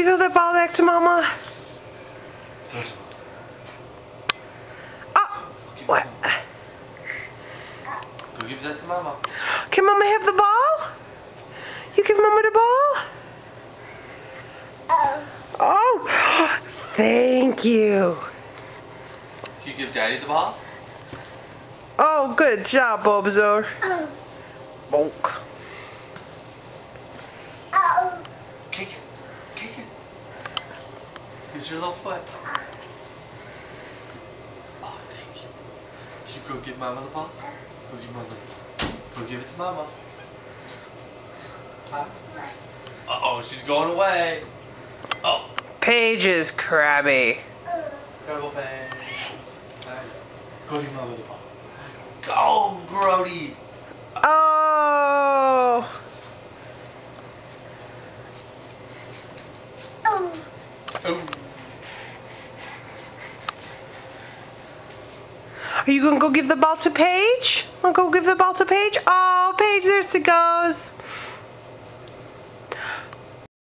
Brody, throw that ball back to Mama. Oh, what? Go give that to Mama. Can Mama have the ball? You give Mama the ball? Oh, thank you. Can you give Daddy the ball? Oh, good job, Bulbasaur. Bonk. Kick it. Kick it. Use your little foot. Oh, thank you. Can you go give Mama the ball? Go give Mama the ball. Go give it to Mama. Huh? Uh-oh, she's going away. Oh. Paige is crabby. Go, Paige. Go give Mama the ball. Go, Brody. Oh. Oh. Are you gonna go give the ball to Paige? Wanna go give the ball to Paige? Oh, Paige, there she goes.